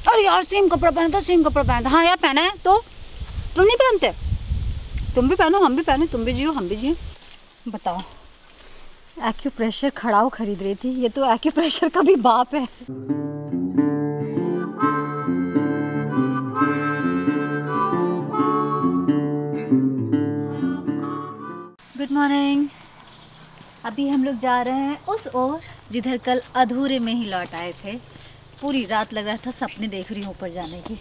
अरे यार सेम कपड़ा पहना था, सेम कपड़ा पहना था। हाँ यार पहना है तो तुम नहीं पहनते? तुम भी पहनो, हम भी पहने, तुम भी जियो हम भी जियो। बताओ, एक्यूप्रेशर खड़ाऊ खरीद रही थी, ये तो एक्यूप्रेशर का भी बाप है। Good morning. अभी हम लोग जा रहे हैं उस ओर जिधर कल अधूरे में ही लौट आए थे। पूरी रात लग रहा था सपने देख रही हूँ ऊपर जाने की,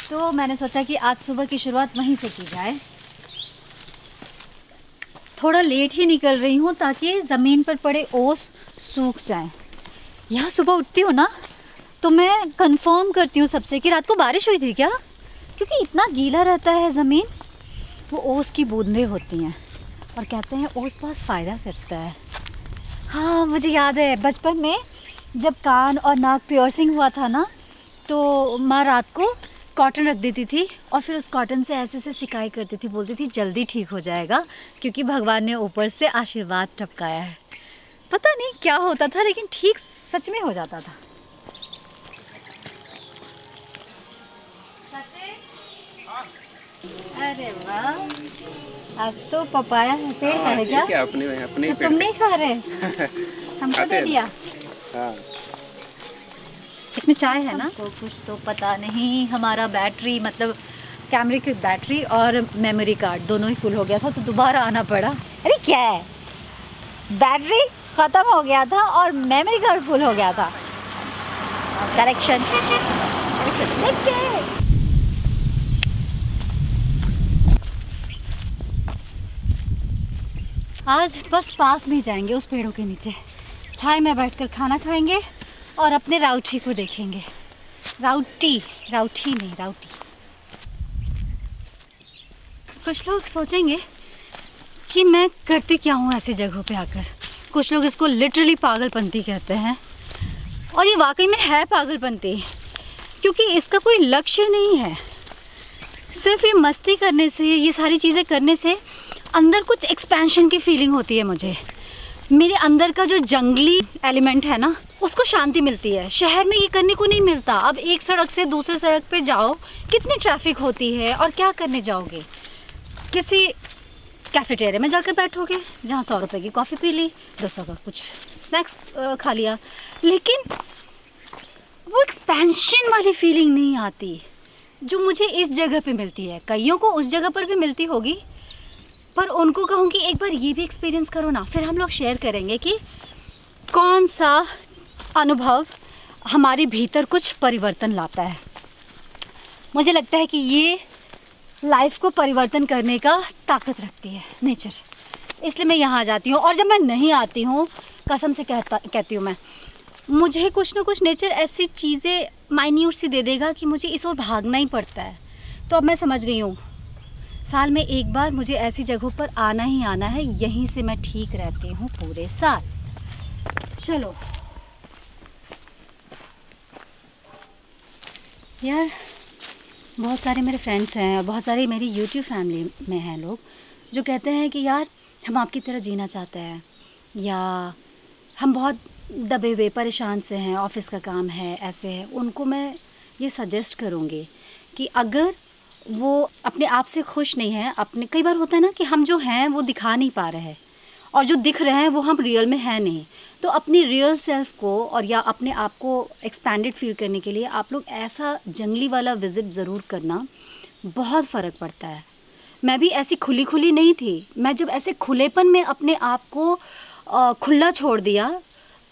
तो मैंने सोचा कि आज सुबह की शुरुआत वहीं से की जाए। थोड़ा लेट ही निकल रही हूँ ताकि ज़मीन पर पड़े ओस सूख जाएं। यहाँ सुबह उठती हूँ ना तो मैं कंफर्म करती हूँ सबसे कि रात को बारिश हुई थी क्या, क्योंकि इतना गीला रहता है ज़मीन। वो ओस की बूंदें होती हैं और कहते हैं ओस बहुत फ़ायदा करता है। हाँ मुझे याद है बचपन में जब कान और नाक पियर्सिंग हुआ था ना, तो माँ रात को कॉटन रख देती थी और फिर उस कॉटन से ऐसे से सिकाई करती थी, बोलती थी जल्दी ठीक हो जाएगा क्योंकि भगवान ने ऊपर से आशीर्वाद टपकाया है। पता नहीं क्या होता था लेकिन ठीक सच में हो जाता था। अरे वाह, आज तो पपाया पेड़ है क्या? अपने तो तुम नहीं खा रहे? हमको दे दिया। हाँ। इसमें चाय है ना? तो कुछ तो पता नहीं, हमारा बैटरी मतलब कैमरे की बैटरी और मेमोरी कार्ड दोनों ही फुल हो गया था तो दोबारा आना पड़ा। अरे क्या है, बैटरी ख़त्म हो गया था और मेमोरी कार्ड फुल हो गया था। करेक्शन। आज बस पास में जाएंगे उस पेड़ों के नीचे, छाए में बैठकर खाना खाएंगे और अपने राउटी को देखेंगे। राउटी नहीं, राउटी। कुछ लोग सोचेंगे कि मैं करती क्या हूँ ऐसी जगहों पे आकर। कुछ लोग इसको लिटरली पागलपंती कहते हैं और ये वाकई में है पागलपंती, क्योंकि इसका कोई लक्ष्य नहीं है। सिर्फ ये मस्ती करने से, ये सारी चीज़ें करने से अंदर कुछ एक्सपेंशन की फीलिंग होती है मुझे। मेरे अंदर का जो जंगली एलिमेंट है ना, उसको शांति मिलती है। शहर में ये करने को नहीं मिलता। अब एक सड़क से दूसरे सड़क पे जाओ, कितनी ट्रैफिक होती है और क्या करने जाओगे? किसी कैफेटेरिया में जाकर बैठोगे जहाँ 100 रुपये की कॉफ़ी पी ली, 200 का कुछ स्नैक्स खा लिया, लेकिन वो एक्सपेंशन वाली फीलिंग नहीं आती जो मुझे इस जगह पे मिलती है। कईयों को उस जगह पर भी मिलती होगी, पर उनको कहूँगी एक बार ये भी एक्सपीरियंस करो ना, फिर हम लोग शेयर करेंगे कि कौन सा अनुभव हमारे भीतर कुछ परिवर्तन लाता है। मुझे लगता है कि ये लाइफ को परिवर्तन करने का ताकत रखती है नेचर, इसलिए मैं यहाँ आ जाती हूँ। और जब मैं नहीं आती हूँ, कसम से कहती हूँ मैं, मुझे कुछ ना कुछ नेचर ऐसी चीज़ें माइन्यूट सी दे देगा कि मुझे इस ओर भागना ही पड़ता है। तो अब मैं समझ गई हूँ, साल में एक बार मुझे ऐसी जगहों पर आना ही आना है। यहीं से मैं ठीक रहती हूँ पूरे साल। चलो यार, बहुत सारे मेरे फ्रेंड्स हैं और बहुत सारी मेरी यूट्यूब फैमिली में हैं लोग जो कहते हैं कि यार हम आपकी तरह जीना चाहते हैं, या हम बहुत दबे हुए परेशान से हैं, ऑफिस का काम है, ऐसे है। उनको मैं ये सजेस्ट करूँगी कि अगर वो अपने आप से खुश नहीं है, अपने, कई बार होता है ना कि हम जो हैं वो दिखा नहीं पा रहे हैं और जो दिख रहे हैं वो हम रियल में है नहीं, तो अपनी रियल सेल्फ को और या अपने आप को एक्सपैंडेड फील करने के लिए आप लोग ऐसा जंगली वाला विज़िट ज़रूर करना, बहुत फ़र्क पड़ता है। मैं भी ऐसी खुली नहीं थी। मैं जब ऐसे खुलेपन में अपने आप को खुला छोड़ दिया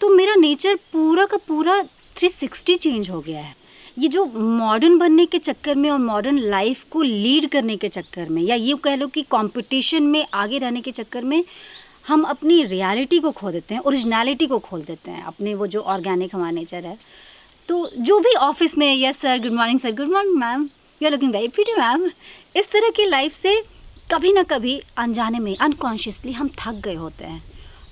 तो मेरा नेचर पूरा का पूरा 360 चेंज हो गया है। ये जो मॉडर्न बनने के चक्कर में और मॉडर्न लाइफ को लीड करने के चक्कर में, या ये कह लो कि कंपटीशन में आगे रहने के चक्कर में, हम अपनी रियलिटी को खो देते हैं, ओरिजिनलिटी को खो देते हैं, अपने वो जो ऑर्गेनिक हमारा नेचर है। तो जो भी ऑफिस में, yes sir, good morning sir, good morning ma'am, you are looking very pretty ma'am, इस तरह की लाइफ से कभी ना कभी अनजाने में, अनकॉन्शियसली हम थक गए होते हैं।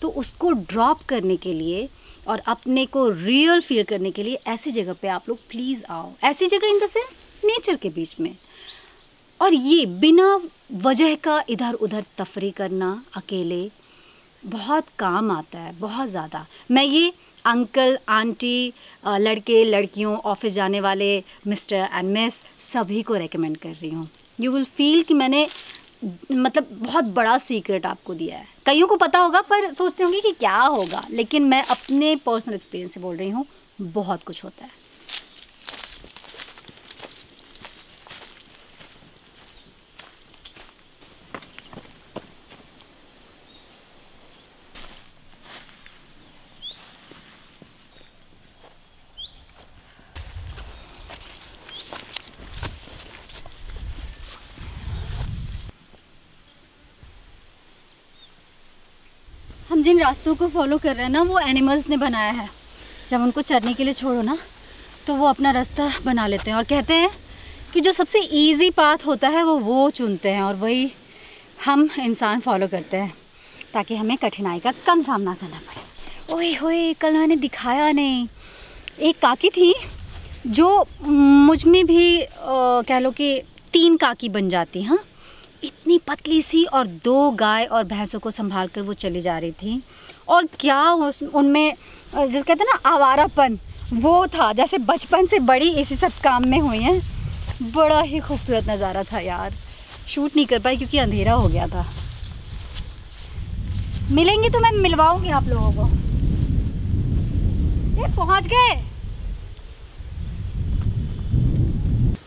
तो उसको ड्रॉप करने के लिए और अपने को रियल फील करने के लिए ऐसी जगह पे आप लोग प्लीज़ आओ। ऐसी जगह इन द सेंस नेचर के बीच में। और ये बिना वजह का इधर उधर तफरी करना अकेले बहुत काम आता है, बहुत ज़्यादा। मैं ये अंकल आंटी, लड़के लड़कियों, ऑफिस जाने वाले मिस्टर एंड मिस, सभी को रेकमेंड कर रही हूँ। यू विल फील कि मैंने मतलब बहुत बड़ा सीक्रेट आपको दिया है। कईयों को पता होगा पर सोचते होंगे कि क्या होगा, लेकिन मैं अपने पर्सनल एक्सपीरियंस से बोल रही हूँ, बहुत कुछ होता है। हम जिन रास्तों को फॉलो कर रहे हैं ना, वो एनिमल्स ने बनाया है। जब उनको चरने के लिए छोड़ो ना, तो वो अपना रास्ता बना लेते हैं और कहते हैं कि जो सबसे इजी पाथ होता है वो चुनते हैं, और वही हम इंसान फॉलो करते हैं ताकि हमें कठिनाई का कम सामना करना पड़े। ओए होए, कल मैंने दिखाया नहीं, एक काकी थी जो मुझ में भी कह लो कि 3 काकी बन जाती। हाँ, इतनी पतली सी, और 2 गाय और भैंसों को संभाल कर वो चली जा रही थी। और क्या उनमें जिस कहते हैं ना आवारापन, वो था। जैसे बचपन से बड़ी इसी सब काम में हुई हैं। बड़ा ही खूबसूरत नज़ारा था यार। शूट नहीं कर पाई क्योंकि अंधेरा हो गया था। मिलेंगे तो मैं मिलवाऊंगी आप लोगों को। ये पहुंच गए।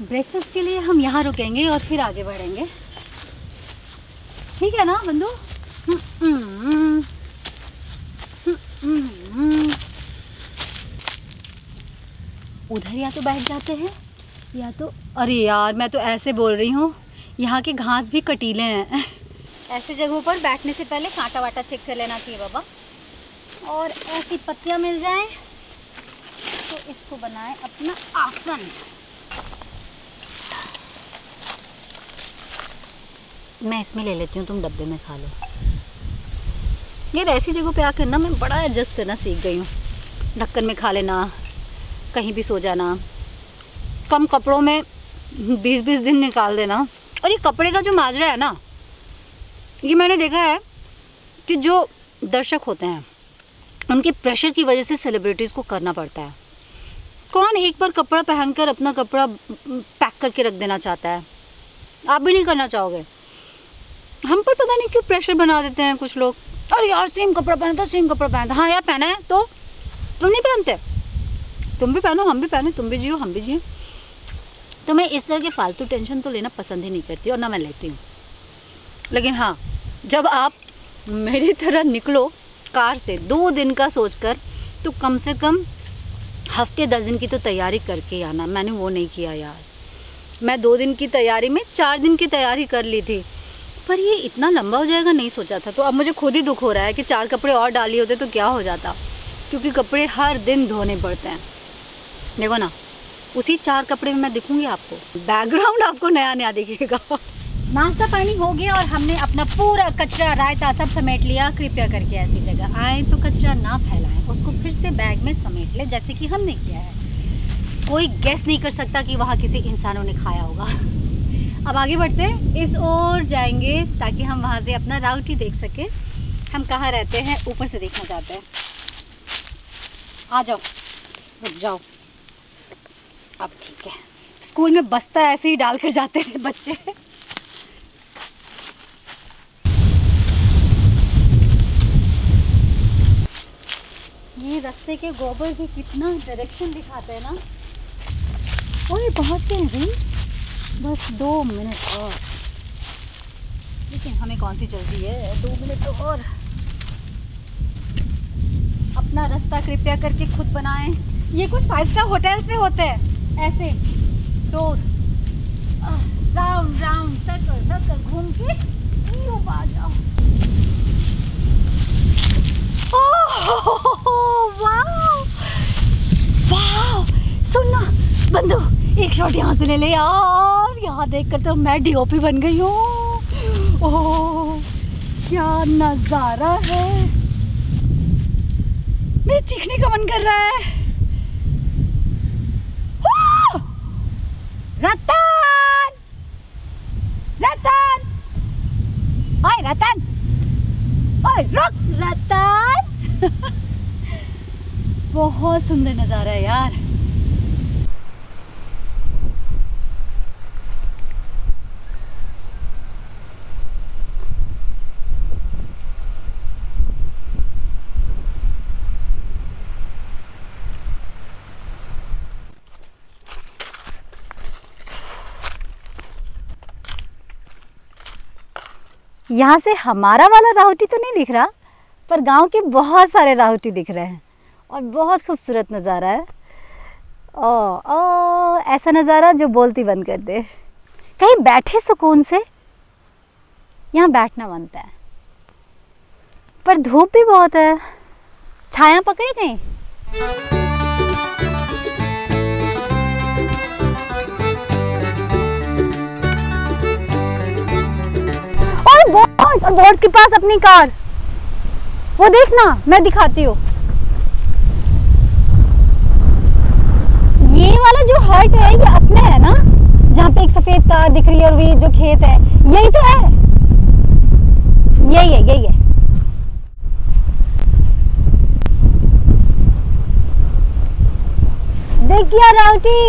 ब्रेकफास्ट के लिए हम यहाँ रुकेंगे और फिर आगे बढ़ेंगे, ठीक है ना बंधु? उधर या तो बैठ जाते हैं या तो, अरे यार मैं तो ऐसे बोल रही हूँ, यहाँ के घास भी कटीले हैं। ऐसे जगहों पर बैठने से पहले कांटा वाटा चेक कर लेना चाहिए बाबा। और ऐसी पत्तियाँ मिल जाएं तो इसको बनाएं अपना आसन। मैं इसमें ले लेती हूँ, तुम डब्बे में खा लो। यार ऐसी जगहों पे आकर ना मैं बड़ा एडजस्ट करना सीख गई हूँ। ढक्कन में खा लेना, कहीं भी सो जाना, कम कपड़ों में 20-20 दिन निकाल देना। और ये कपड़े का जो माजरा है ना, ये मैंने देखा है कि जो दर्शक होते हैं उनके प्रेशर की वजह से सेलिब्रिटीज़ को करना पड़ता है। कौन एक बार कपड़ा पहनकर अपना कपड़ा पैक करके रख देना चाहता है? आप भी नहीं करना चाहोगे। हम पर पता नहीं क्यों प्रेशर बना देते हैं कुछ लोग। अरे यार सेम कपड़ा पहना था, सेम कपड़ा पहना था। हाँ यार पहना है तो तुम नहीं पहनते? तुम भी पहनो, हम भी पहने, तुम भी जियो, हम भी जियो। तो मैं इस तरह के फालतू टेंशन तो लेना पसंद ही नहीं करती और ना मैं लेती हूँ। लेकिन हाँ, जब आप मेरी तरह निकलो कार से 2 दिन का सोचकर, तो कम से कम हफ्ते 10 दिन की तो तैयारी करके आना। मैंने वो नहीं किया यार। मैं 2 दिन की तैयारी में 4 दिन की तैयारी कर ली थी, पर ये इतना लंबा हो जाएगा नहीं सोचा था। तो अब मुझे खुद ही दुख हो रहा है कि 4 कपड़े और डाली होते तो क्या हो जाता, क्योंकि कपड़े हर दिन धोने पड़ते हैं। देखो ना, उसी 4 कपड़े में मैं दिखूंगी आपको, बैकग्राउंड आपको नया नया दिखेगा। नाश्ता पानी हो गया और हमने अपना पूरा कचरा रायता सब समेट लिया। कृपया करके ऐसी जगह आए तो कचरा ना फैलाएं, उसको फिर से बैग में समेट ले जैसे कि हमने किया है। कोई गेस नहीं कर सकता कि वहाँ किसी इंसानों ने खाया होगा। अब आगे बढ़ते हैं, इस ओर जाएंगे ताकि हम वहाँ से अपना राउट ही देख सकें। हम कहाँ रहते हैं ऊपर से देखना चाहते हैं। आ जाओ, रुक जाओ। अब ठीक है। स्कूल में बस्ता ऐसे ही डाल कर जाते थे बच्चे। ये रास्ते के गोबर भी कितना डायरेक्शन दिखाते हैं ना। ओए पहुंच गए हैं, बस 2 मिनट और। लेकिन हमें कौन सी जल्दी है, 2 मिनट और। अपना रास्ता कृपया करके खुद बनाएं। ये कुछ 5 स्टार होटल्स में होते हैं ऐसे, door round round circle circle घूम के आ जाओ। वाव वाव, सुनना बंधु, एक शॉट यहाँ से ले ले यार। यहाँ देखकर तो मैं डीओपी बन गई हूँ। ओह क्या नजारा है, मेरे चीखने का मन कर रहा है। रतन, रतन, ओए रतन, ओए रुक रतन। बहुत सुंदर नज़ारा है यार। यहाँ से हमारा वाला राहुटी तो नहीं दिख रहा, पर गांव के बहुत सारे राहुटी दिख रहे हैं और बहुत खूबसूरत नज़ारा है। ओ ऐसा नज़ारा जो बोलती बंद कर दे। कहीं बैठे सुकून से, यहाँ बैठना बनता है, पर धूप भी बहुत है। छाया पकड़े कहीं? और बोर्ड के पास अपनी कार, वो देखना, मैं दिखाती हूँ। ये वाला जो हट है ये अपना है ना, जहाँ पे एक सफेद कार दिख रही है और ये जो खेत है यही तो है, यही है। देखिए राउटी,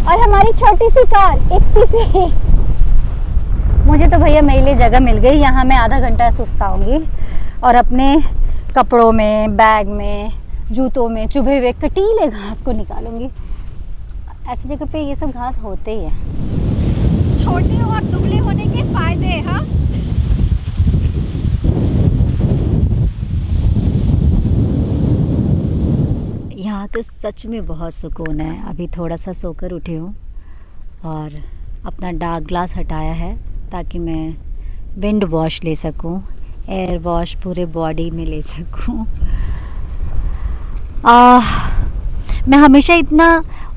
और हमारी छोटी सी कार, इतनी सी। मुझे तो भैया मेरे लिए जगह मिल गई, यहाँ मैं आधा घंटा सुस्ताऊंगी और अपने कपड़ों में, बैग में, जूतों में चुभे हुए कटीले घास को निकालूंगी। ऐसी जगह पे ये सब घास होते ही है। छोटे और दुबले होने के फायदे। हाँ, यहाँ आकर सच में बहुत सुकून है। अभी थोड़ा सा सोकर उठी हूँ और अपना डार्क ग्लास हटाया है ताकि मैं विंड वॉश ले सकूं, एयर वॉश पूरे बॉडी में ले सकूं। मैं हमेशा इतना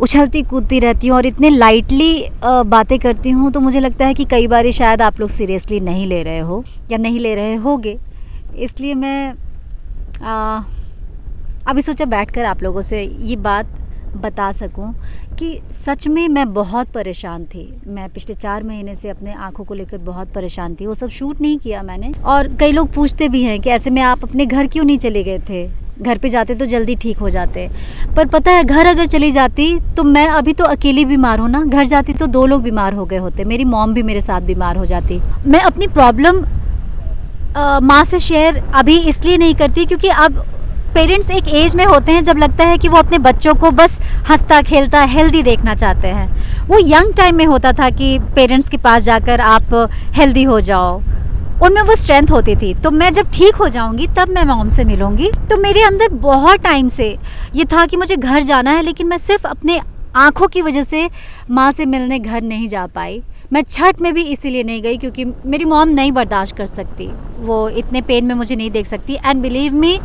उछलती कूदती रहती हूँ और इतने लाइटली बातें करती हूँ, तो मुझे लगता है कि कई बार शायद आप लोग सीरियसली नहीं ले रहे हो या नहीं ले रहे होगे। इसलिए मैं अभी सोचा बैठकर आप लोगों से ये बात बता सकूं कि सच में मैं बहुत परेशान थी। मैं पिछले 4 महीने से अपने आँखों को लेकर बहुत परेशान थी। वो सब शूट नहीं किया मैंने, और कई लोग पूछते भी हैं कि ऐसे में आप अपने घर क्यों नहीं चले गए थे, घर पे जाते तो जल्दी ठीक हो जाते। पर पता है, घर अगर चली जाती तो मैं अभी तो अकेली बीमार हूँ ना, घर जाती तो 2 लोग बीमार हो गए होते, मेरी मॉम भी मेरे साथ बीमार हो जाती। मैं अपनी प्रॉब्लम माँ से शेयर अभी इसलिए नहीं करती क्योंकि अब पेरेंट्स एक एज में होते हैं जब लगता है कि वो अपने बच्चों को बस हंसता खेलता हेल्दी देखना चाहते हैं। वो यंग टाइम में होता था कि पेरेंट्स के पास जाकर आप हेल्दी हो जाओ, उनमें वो स्ट्रेंथ होती थी। तो मैं जब ठीक हो जाऊंगी तब मैं मॉम से मिलूंगी। तो मेरे अंदर बहुत टाइम से ये था कि मुझे घर जाना है, लेकिन मैं सिर्फ अपने आँखों की वजह से माँ से मिलने घर नहीं जा पाई। मैं छठ में भी इसीलिए नहीं गई क्योंकि मेरी मॉम नहीं बर्दाश्त कर सकती, वो इतने पेन में मुझे नहीं देख सकती। And believe me,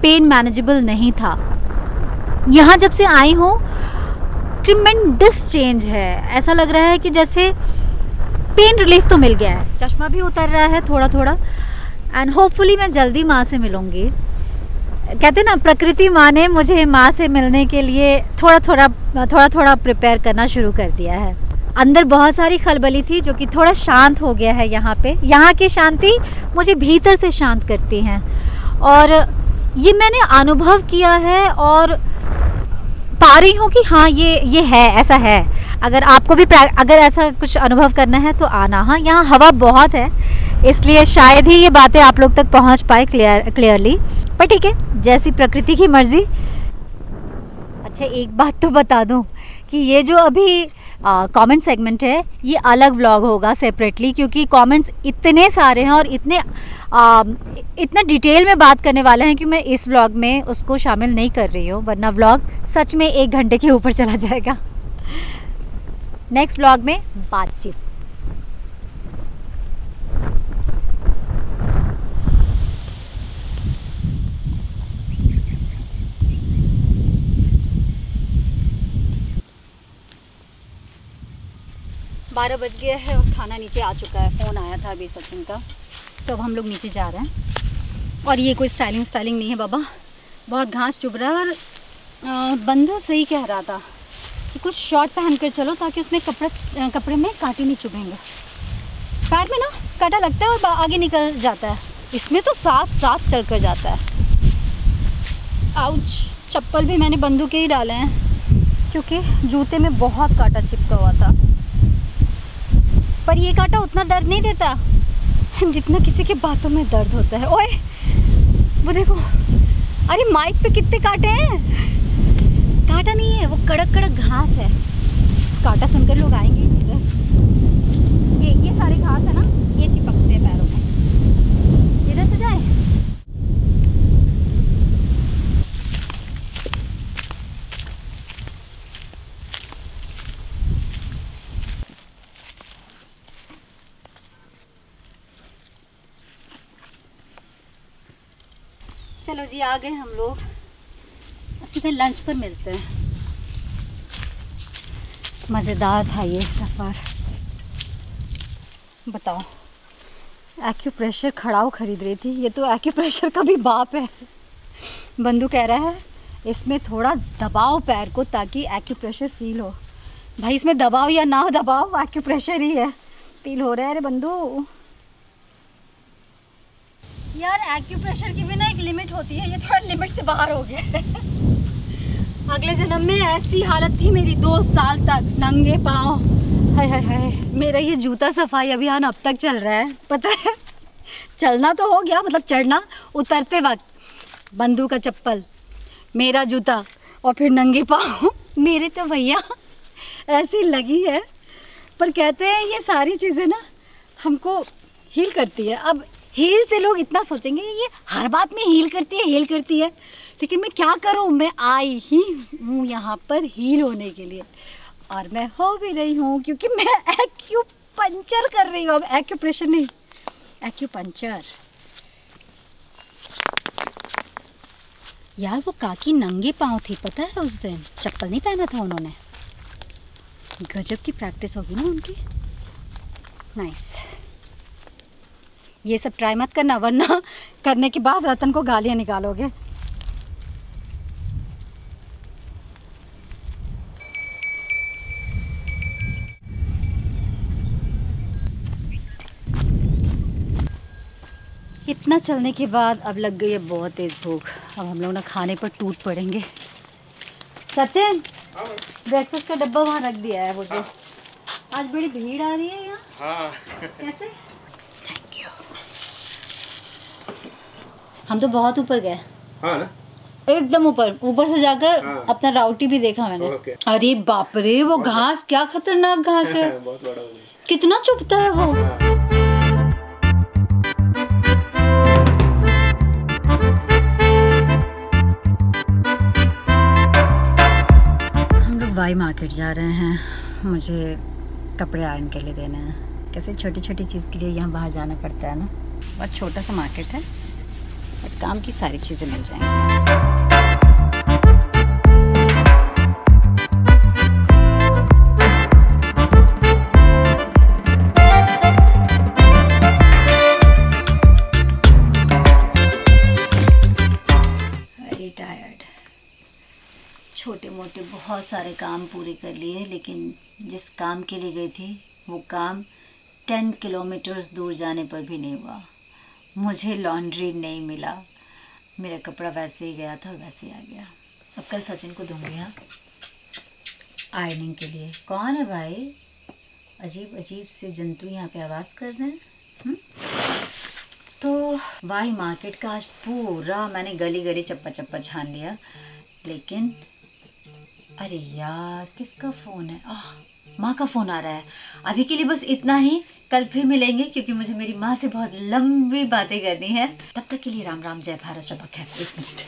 pain manageable नहीं था। यहाँ जब से आई हूँ ट्रिमेंडस चेंज है। ऐसा लग रहा है कि जैसे पेन रिलीफ तो मिल गया है, चश्मा भी उतर रहा है थोड़ा थोड़ा। एंड होपफुली मैं जल्दी माँ से मिलूँगी। कहते ना, प्रकृति माँ ने मुझे माँ से मिलने के लिए थोड़ा थोड़ा प्रिपेयर करना शुरू कर दिया है। अंदर बहुत सारी खलबली थी जो कि थोड़ा शांत हो गया है यहाँ पे। यहाँ की शांति मुझे भीतर से शांत करती हैं और ये मैंने अनुभव किया है और पा रही हूँ कि हाँ ये है, ऐसा है। अगर आपको भी अगर ऐसा कुछ अनुभव करना है तो आना। हाँ, यहाँ हवा बहुत है इसलिए शायद ही ये बातें आप लोग तक पहुँच पाए क्लियरली, पर ठीक है, जैसी प्रकृति की मर्जी। अच्छा, एक बात तो बता दूँ कि ये जो अभी कमेंट सेगमेंट है ये अलग व्लॉग होगा सेपरेटली, क्योंकि कमेंट्स इतने सारे हैं और इतना डिटेल में बात करने वाले हैं कि मैं इस व्लॉग में उसको शामिल नहीं कर रही हूँ, वरना व्लॉग सच में 1 घंटे के ऊपर चला जाएगा। नेक्स्ट व्लॉग में बातचीत। बारह बज गया है और खाना नीचे आ चुका है। फ़ोन आया था अभी सचिन का, तो अब हम लोग नीचे जा रहे हैं। और ये कोई स्टाइलिंग नहीं है बाबा, बहुत घास चुभ रहा है। और बंदर सही कह रहा था कि कुछ शॉर्ट पहन कर चलो ताकि उसमें कपड़े में कांटे नहीं चुभेंगे। पैर में ना कांटा लगता है और आगे निकल जाता है, इसमें तो साथ चल कर जाता है। आउच। चप्पल भी मैंने बंदूक के ही डाले हैं क्योंकि जूते में बहुत कांटा चिपका हुआ था। पर ये कांटा उतना दर्द नहीं देता जितना किसी के बातों में दर्द होता है। ओए वो देखो, अरे माइक पे कितने कांटे हैं। कांटा नहीं है, वो कड़क कड़क घास है। कांटा सुनकर लोग आएंगे ही नहीं। ये सारे घास है ना, ये चिपकते हैं पैरों में। इधर से जाए। चलो जी, आ गए हम लोग। अब सीधे लंच पर मिलते हैं। मज़ेदार था ये सफ़र। बताओ, एक्यूप्रेशर खड़ाऊ खरीद रही थी। ये तो एक्यूप्रेशर का भी बाप है। बंधु कह रहा है इसमें थोड़ा दबाओ पैर को ताकि एक्यूप्रेशर फील हो। भाई इसमें दबाओ या ना दबाओ, एक्यूप्रेशर ही है, फील हो रहा है। अरे बंधु यार, एक्यूप्रेशर की भी ना एक लिमिट होती है। ये थोड़ा लिमिट से बाहर हो गया है। अगले जन्म में ऐसी हालत थी मेरी 2 साल तक, नंगे पाँव। हाय हाय हाय। मेरा ये जूता सफाई अभियान अब तक चल रहा है, पता है। चलना तो हो गया, मतलब चढ़ना, उतरते वक्त बंधु का चप्पल, मेरा जूता और फिर नंगे पाँव। मेरे तो भैया ऐसी लगी है। पर कहते हैं ये सारी चीज़ें ना हमको हील करती है। अब हील से लोग इतना सोचेंगे ये हर बात में हील करती है, लेकिन मैं क्या करूं, मैं आई ही हूँ यहाँ पर हील होने के लिए। और मैं हो भी रही हूँ क्योंकि मैं एक्यूपंक्चर कर रही हूँ। अब एक्यूप्रेशर नहीं, एक्यूपंक्चर। यार वो काकी नंगे पाँव थी, पता है। उस दिन चप्पल नहीं पहना था उन्होंने। गजब की प्रैक्टिस होगी ना उनकी। नाइस। ये सब ट्राई मत करना, वरना करने के बाद रतन को गालियाँ निकालोगे। इतना चलने के बाद अब लग गई है बहुत तेज भूख। अब हम लोग ना खाने पर टूट पड़ेंगे। सचिन, ब्रेकफास्ट का डब्बा वहाँ रख दिया है वो जो। आज बड़ी भीड़ आ रही है यहाँ। हाँ। कैसे? Thank you. हम तो बहुत ऊपर गए। हाँ ना? एकदम ऊपर से जाकर अपना राउटी भी देखा मैंने। अरे बाप रे, वो घास क्या खतरनाक घास है। बहुत बड़ा हो गया। कितना चुभता है वो। हम लोग वाई मार्केट जा रहे हैं। मुझे कपड़े आयरन के लिए देना है। कैसे छोटी छोटी चीज़ के लिए यहाँ बाहर जाना पड़ता है ना। बहुत छोटा सा मार्केट है, बट काम की सारी चीज़ें मिल जाएंगी। Very tired. छोटे मोटे बहुत सारे काम पूरे कर लिए, लेकिन जिस काम के लिए गई थी वो काम 10 किलोमीटर्स दूर जाने पर भी नहीं हुआ। मुझे लॉन्ड्री नहीं मिला। मेरा कपड़ा वैसे ही गया था, वैसे ही आ गया। अब कल सचिन को दूंगी यहाँ आयरनिंग के लिए। कौन है भाई? अजीब अजीब से जंतु यहाँ पे आवाज़ कर रहे हैं। तो वाई मार्केट का आज पूरा मैंने गली गली चप्पा चप्पा छान लिया। लेकिन अरे यार, किसका फ़ोन है? माँ का फ़ोन आ रहा है। अभी के लिए बस इतना ही। कल फिर मिलेंगे क्योंकि मुझे मेरी माँ से बहुत लंबी बातें करनी है। तब तक के लिए राम राम, जय भारत, शब्बा खैर। 1 मिनट।